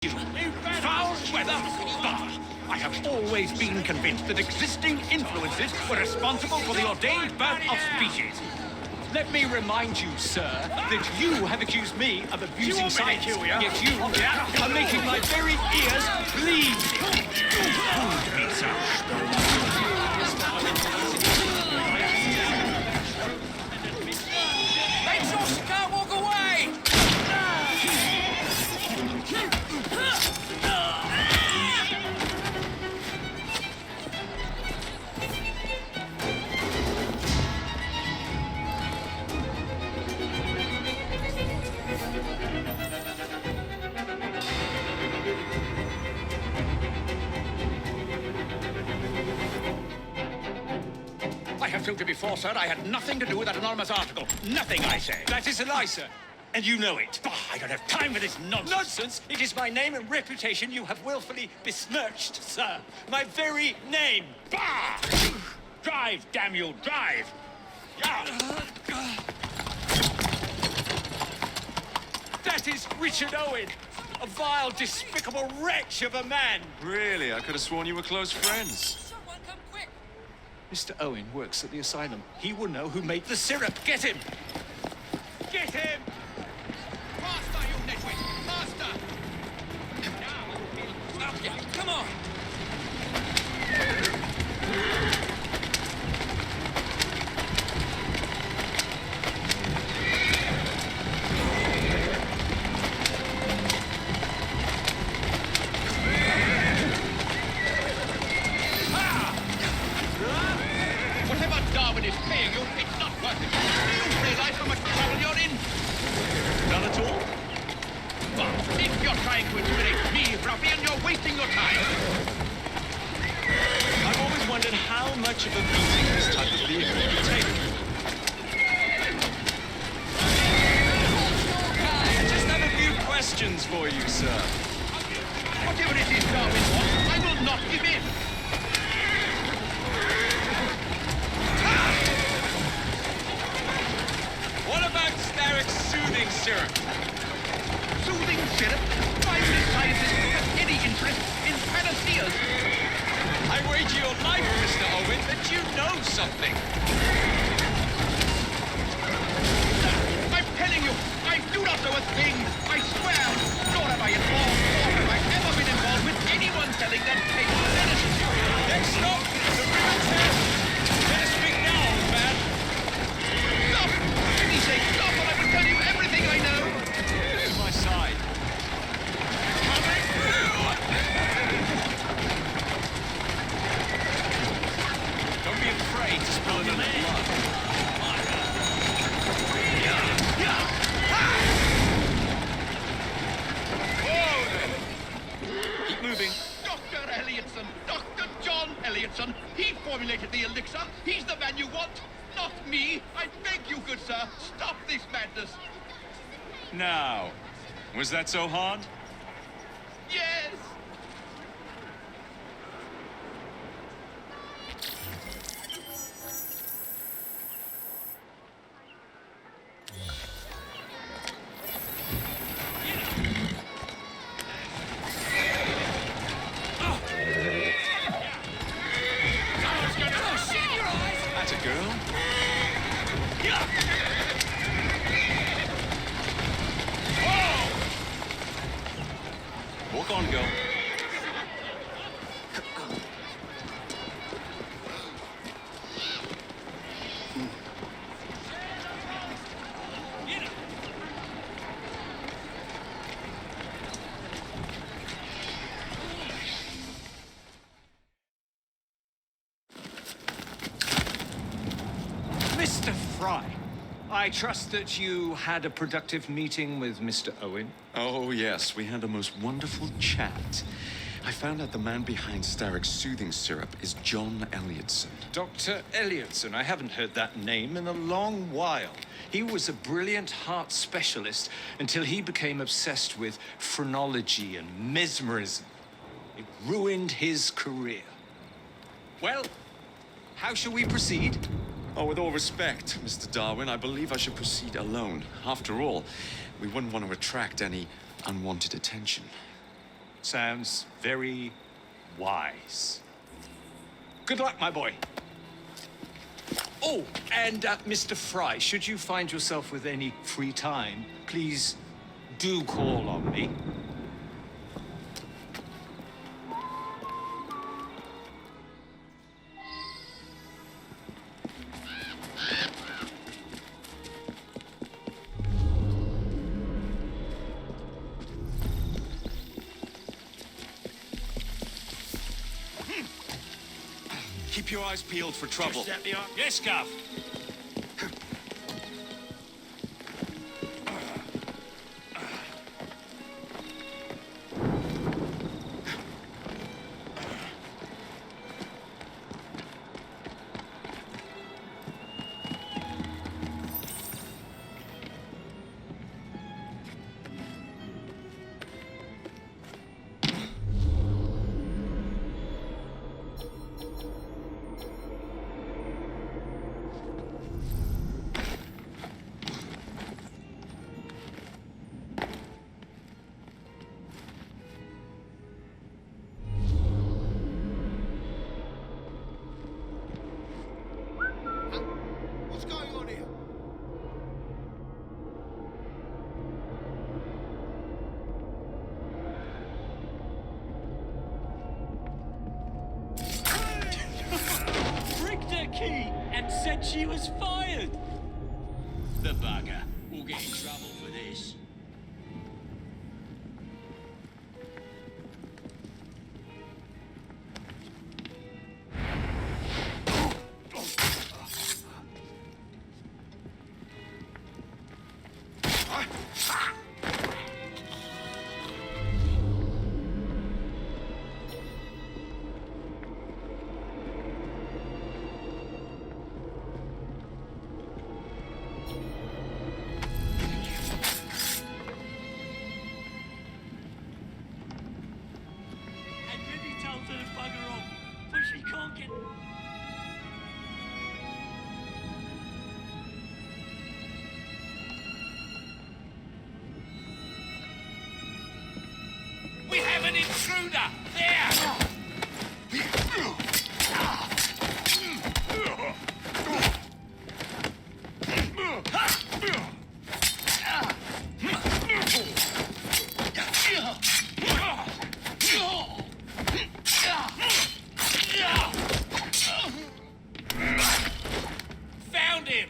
Foul weather? Bah! I have always been convinced that existing influences were responsible for the ordained birth of species. Let me remind you, sir, that you have accused me of abusing science. Yet you are making my very ears bleed. Hold me, sir. Make sure she can't walk away! I have told you before, sir, I had nothing to do with that anonymous article. Nothing, I say. That is a lie, sir. And you know it. Bah, I don't have time for this nonsense. Nonsense! It is my name and reputation you have willfully besmirched, sir. My very name. Bah! Drive, damn you, drive! Yeah. That is Richard Owen, a vile, despicable wretch of a man. Really? I could have sworn you were close friends. Someone come quick. Mr. Owen works at the asylum. He will know who made the syrup. Get him! Get him! Faster, you nitwit! Faster! Up, yeah, come on! Whatever Darwin is paying you, it's not worth it. Do you realize how much trouble you're in? None at all? But if you're trying to intimidate me, ruffian, you're wasting your time. I've always wondered how much of a beating this type of vehicle would take. I just have a few questions for you, sir. Whatever it is Darwin wants, I will not give in. What about Starrick's soothing syrup? Soothing syrup? Why would a scientist have any interest in panaceas? I wager your life, Mr. Owen, that you know something. I'm telling you, I do not know a thing. I swear, nor have I involved, nor have I ever been involved with anyone selling that fake medicine. Next stop, the real test. Let us speak now, old man. Stop! For pity's sake, stop, or I will tell you everything I know. To my side. Coming through! Don't be afraid to spill a little blood. Keep moving. Dr. Elliotson, Dr. John Elliotson. He formulated the elixir. He's the man you want, not me. I beg you, good sir, stop this madness. Now, was that so hard? Yes. That's a girl. Walk on, girl. Mr. Fry, I trust that you had a productive meeting with Mr. Owen. Oh, yes, we had a most wonderful chat. I found out the man behind Starrick's soothing syrup is John Elliotson. Dr. Elliotson, I haven't heard that name in a long while. He was a brilliant heart specialist until he became obsessed with phrenology and mesmerism. It ruined his career. Well, how shall we proceed? Oh, with all respect, Mr. Darwin, I believe I should proceed alone. After all, we wouldn't want to attract any unwanted attention. Sounds very wise. Good luck, my boy. Oh, and Mr. Fry, should you find yourself with any free time, please do call on me. Keep your eyes peeled for trouble. Yes, Gav. What's going on here? Rigged her key and said she was fired. The bugger. We'll get in trouble for this. And then he tells her to bugger off, but she can't get... We have an intruder! There! Found him!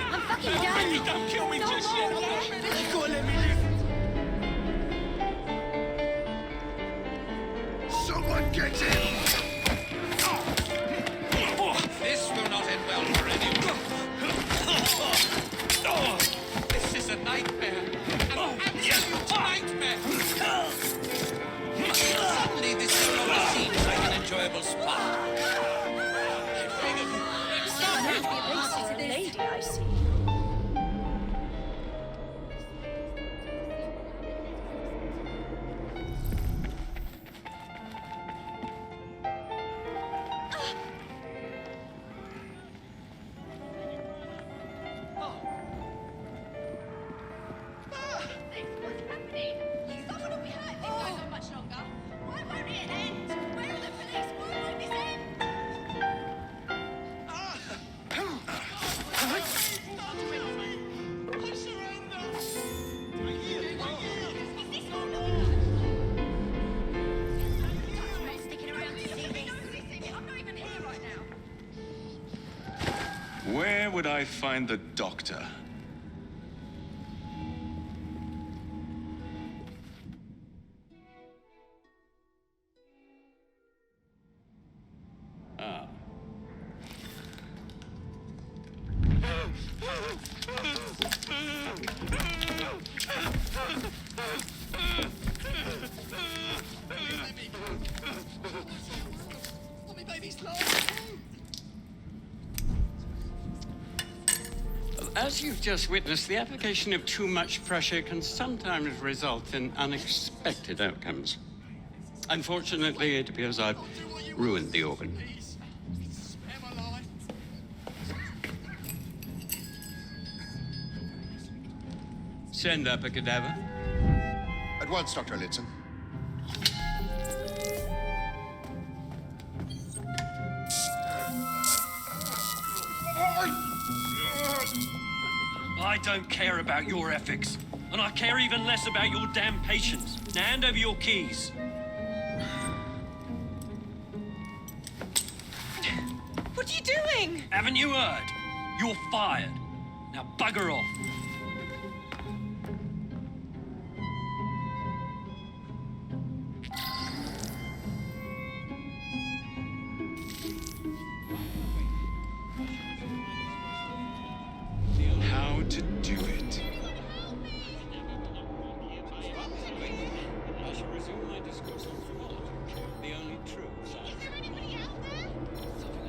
I'm fucking done. Don't kill me just yet. Go on, let me live. Someone get him! This will not I see. What's happening? Someone will be hurt if this goes on much longer. Why won't it end? Where are the police? Why won't this end? Is this all I'm not sticking around to see this. I'm not even here right now. Where would I find the doctor? Ah. As you've just witnessed, the application of too much pressure can sometimes result in unexpected outcomes. Unfortunately, it appears I've ruined the organ. Send up a cadaver. At once, Dr. Lidson. I don't care about your ethics. And I care even less about your damn patience. Now hand over your keys. What are you doing? Haven't you heard? You're fired. Now bugger off. How to do it. I shall resume my discourse on phrenology, the only true science. Is there anybody out there?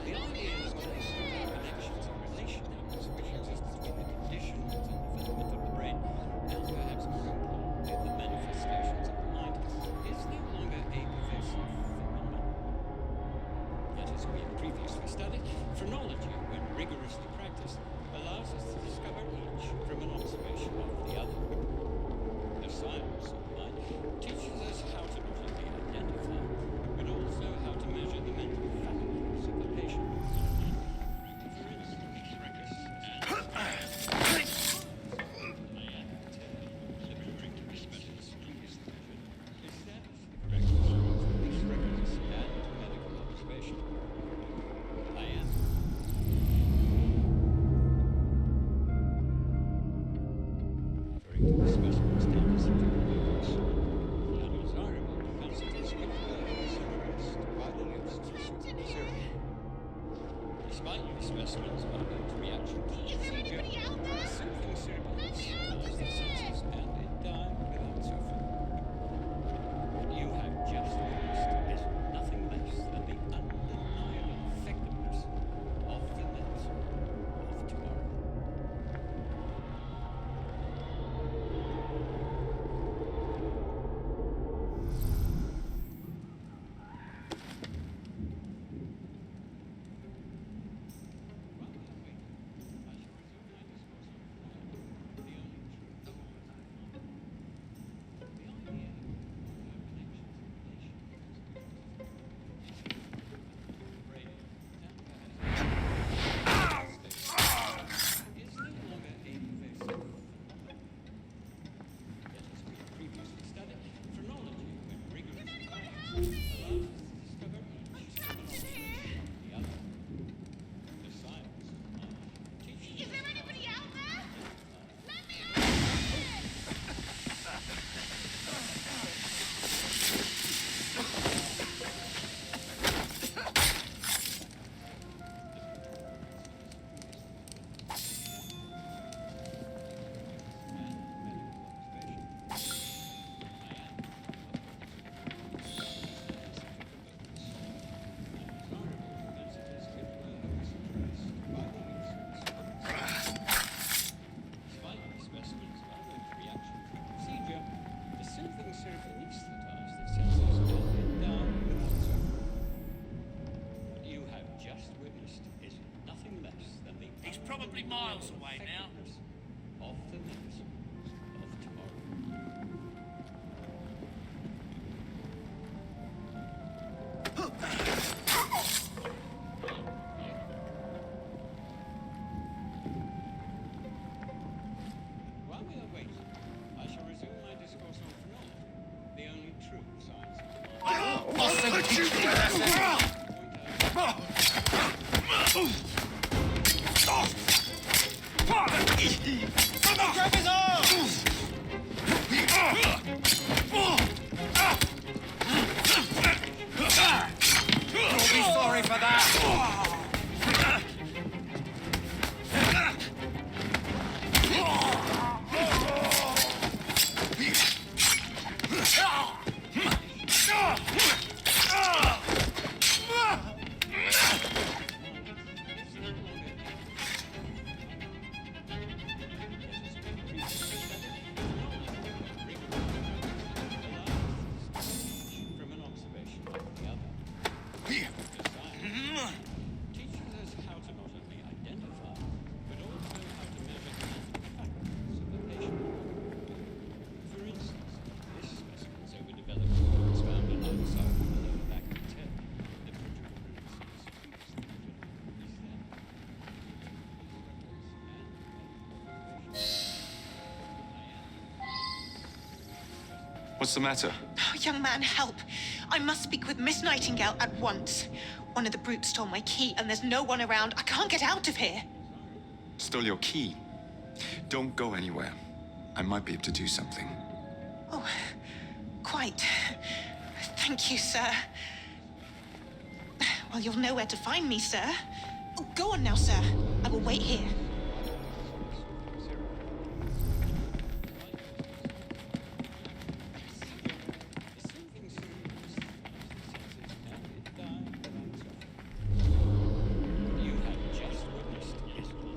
The idea is based on the connections and relationships which exist between the conditions and development of the brain, and perhaps more importantly, the manifestations of the mind, is no longer a pervasive phenomenon. Yet, as we have previously studied, phrenology, when rigorously practiced, allows us to discover each from an observation of the other. The science of the mind teaches us how to not only identify, but also how to measure the mental faculties of the patient. For instance, practice referring to specimens previously measured, establish the correctness of these records and medical observation. I am. Referring to the specimen's tendency to reproduce. Undesirable propensities which were suppressed by the use of certain serum. Despite the specimen's violent reaction to the procedure, soothing cerebrally stimulates the senses and in time without suffering. What you have just witnessed is nothing less than the undeniable effectiveness of the medicine of tomorrow. probably miles away now. Of the medicines of tomorrow. While we are waiting, I shall resume my discourse on phrenology, the only true science of the mind. You'll be sorry for that. From an observation of the other. Teaches us how to not only identify, but also how to measure the factors of a patient. For instance, this specimen's overdeveloped was found on either side of the lower back of its head. The protuberance is fixed What's the matter? Oh, young man, help. I must speak with Miss Nightingale at once. One of the brutes stole my key, and there's no one around. I can't get out of here. Stole your key. Don't go anywhere. I might be able to do something. Oh, quite. Thank you, sir. Well, you'll know where to find me, sir. Oh, go on now, sir. I will wait here. You have just witnessed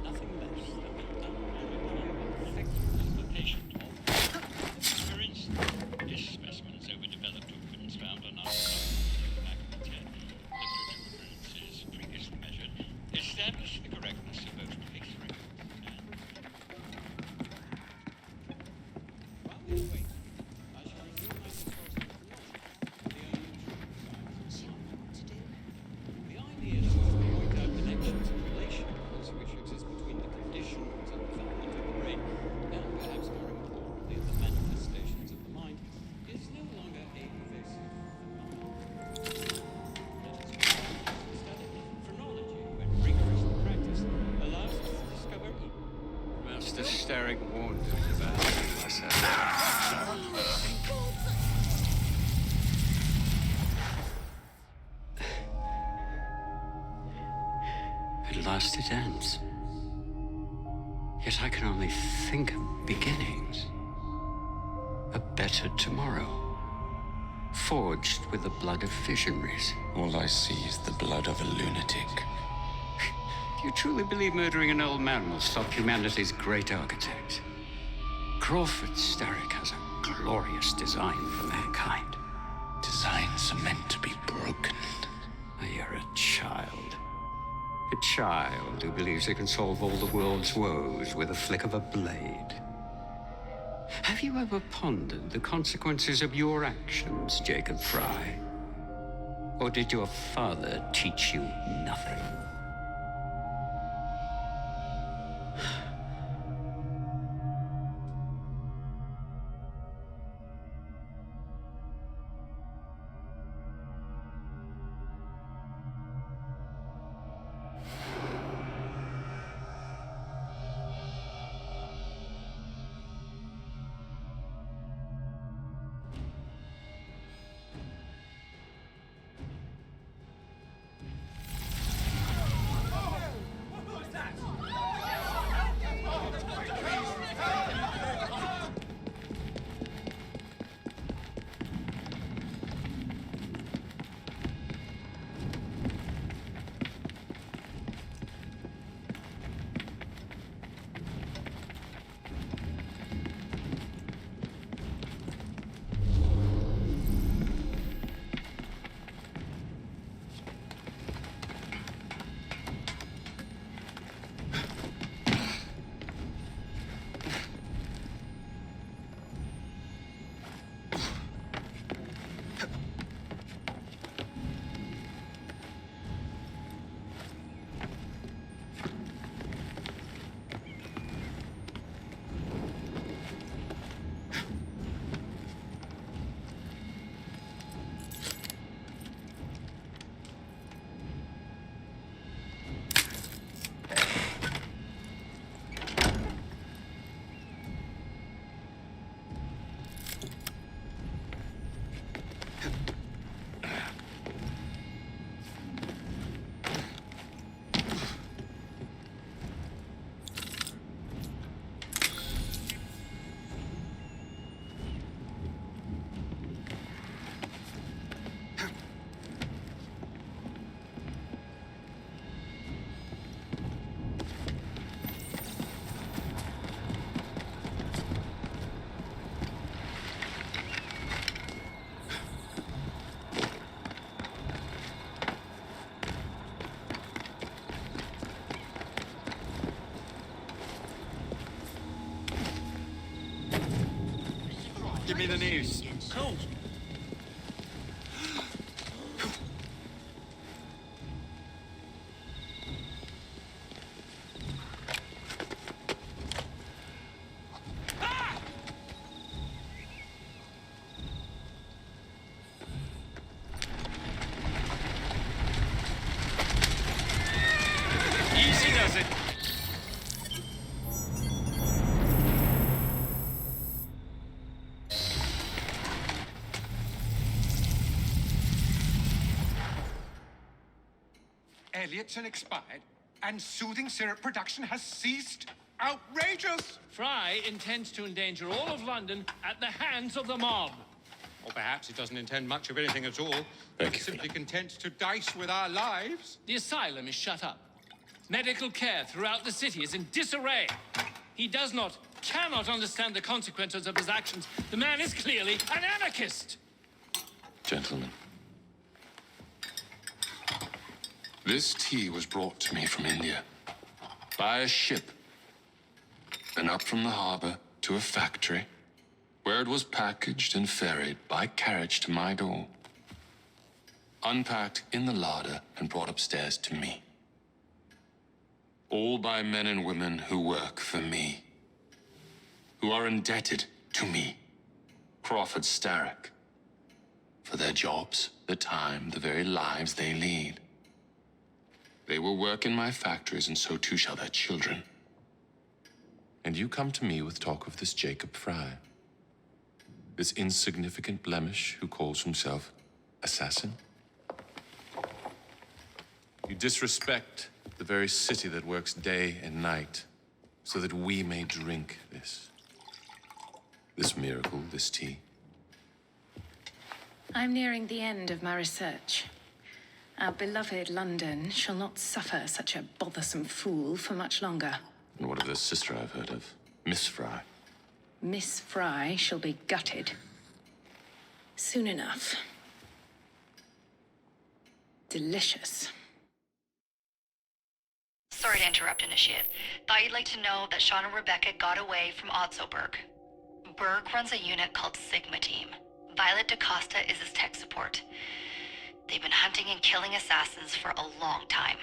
nothing less than the undeniable effectiveness of a patient of. For instance, this specimen's overdeveloped organs found on either side of the back of its head. The protuberance is previously measured, established the correctness of both police records and. While we are waiting, I shall resume my discourse on phrenology, the only true science of science. The idea is to point out connections and relations which exist between the conditions and development of the brain, and perhaps more importantly, the manifestations of the mind, is no longer a pervasive phenomenon. Instead, phrenology, when rigorously practiced, allows us to discover Master Starrick warned us about myself. At last it ends. Yet I can only think of beginnings. A better tomorrow. Forged with the blood of visionaries. All I see is the blood of a lunatic. Do you truly believe murdering an old man will stop humanity's great architect? Crawford Starrick has a glorious design for mankind. Designs are meant to be broken. You're a child. A child who believes he can solve all the world's woes with a flick of a blade. Have you ever pondered the consequences of your actions, Jacob Fry? Or did your father teach you nothing? Give me the news. Cool. Easy does it. Elliotson expired, and soothing syrup production has ceased. Outrageous! Fry intends to endanger all of London at the hands of the mob. Or perhaps he doesn't intend much of anything at all. Thank He's you, simply content to dice with our lives. The asylum is shut up. Medical care throughout the city is in disarray. He cannot understand the consequences of his actions. The man is clearly an anarchist. Gentlemen, this tea was brought to me from India by a ship and up from the harbor to a factory where it was packaged and ferried by carriage to my door, unpacked in the larder and brought upstairs to me. All by men and women who work for me, who are indebted to me, Crawford Starrick, for their jobs, the time, the very lives they lead. They will work in my factories, and so too shall their children. And you come to me with talk of this Jacob Fry, this insignificant blemish who calls himself assassin? You disrespect the very city that works day and night so that we may drink this miracle, this tea. I'm nearing the end of my research. Our beloved London shall not suffer such a bothersome fool for much longer. And what of this sister I've heard of, Miss Fry? Miss Fry shall be gutted. Soon enough. Delicious. Sorry to interrupt, Initiate. Thought you'd like to know that Sean and Rebecca got away from Otzoberg. Berg runs a unit called Sigma Team. Violet DaCosta is his tech support. They've been hunting and killing assassins for a long time.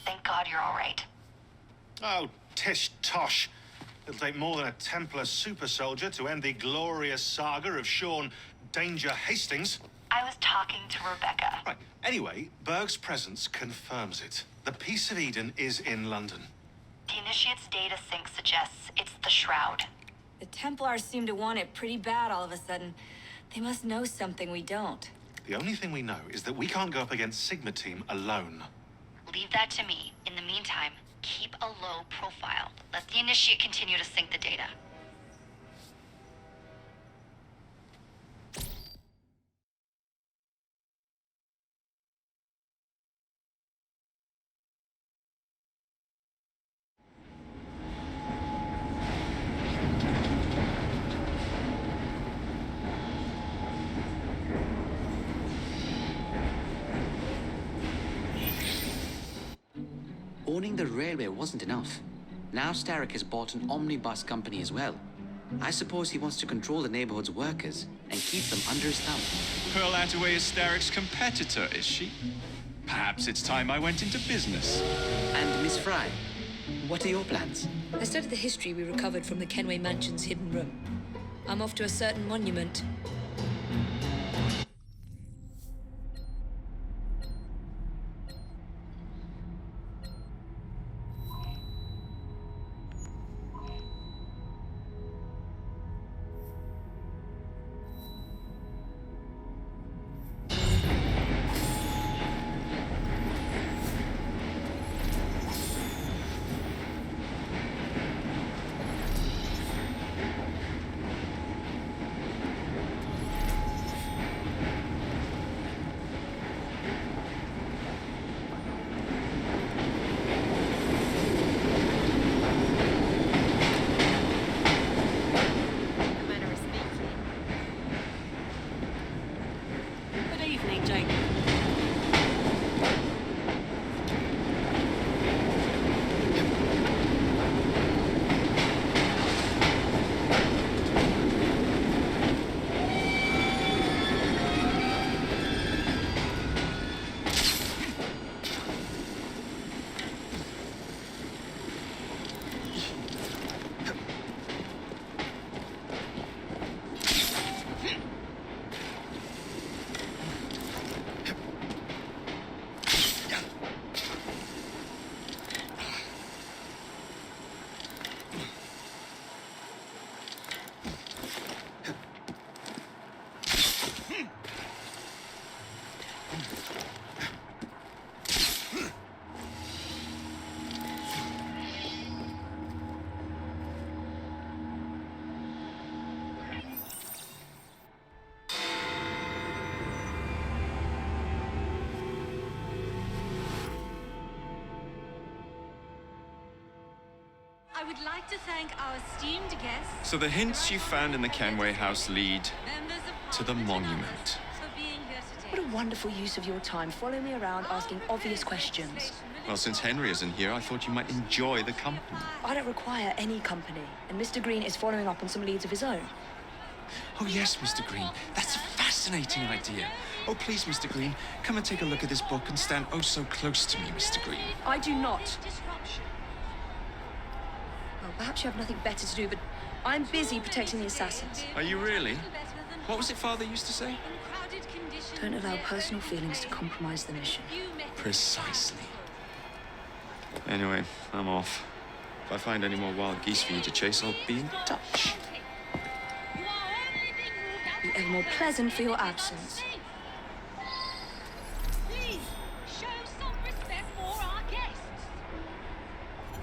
Thank God you're all right. Oh, tish tosh. It'll take more than a Templar super soldier to end the glorious saga of Sean Danger Hastings. I was talking to Rebecca. Right. Anyway, Berg's presence confirms it. The Peace of Eden is in London. The Initiate's data sync suggests it's the Shroud. The Templars seem to want it pretty bad all of a sudden. They must know something we don't. The only thing we know is that we can't go up against Sigma Team alone. Leave that to me. In the meantime, keep a low profile. Let the Initiate continue to sync the data. Owning the railway wasn't enough. Now Starrick has bought an omnibus company as well. I suppose he wants to control the neighborhood's workers and keep them under his thumb. Pearl Attaway is Starrick's competitor, is she? Perhaps it's time I went into business. And Miss Fry, what are your plans? I studied the history we recovered from the Kenway Mansion's hidden room. I'm off to a certain monument. would like to thank our esteemed guests. So the hints you found in the Kenway house lead Members of to the monument. for being here today. What a wonderful use of your time, following me around asking obvious questions. Well, since Henry isn't here, I thought you might enjoy the company. I don't require any company, and Mr. Green is following up on some leads of his own. Oh, yes, Mr. Green. That's a fascinating idea. Oh, please, Mr. Green, come and take a look at this book and stand oh so close to me, Mr. Green. I do not. Well, perhaps you have nothing better to do, but I'm busy protecting the assassins. Are you really? What was it Father used to say? Don't allow personal feelings to compromise the mission. Precisely. Anyway, I'm off. If I find any more wild geese for you to chase, I'll be in touch. Be ever more pleasant for your absence.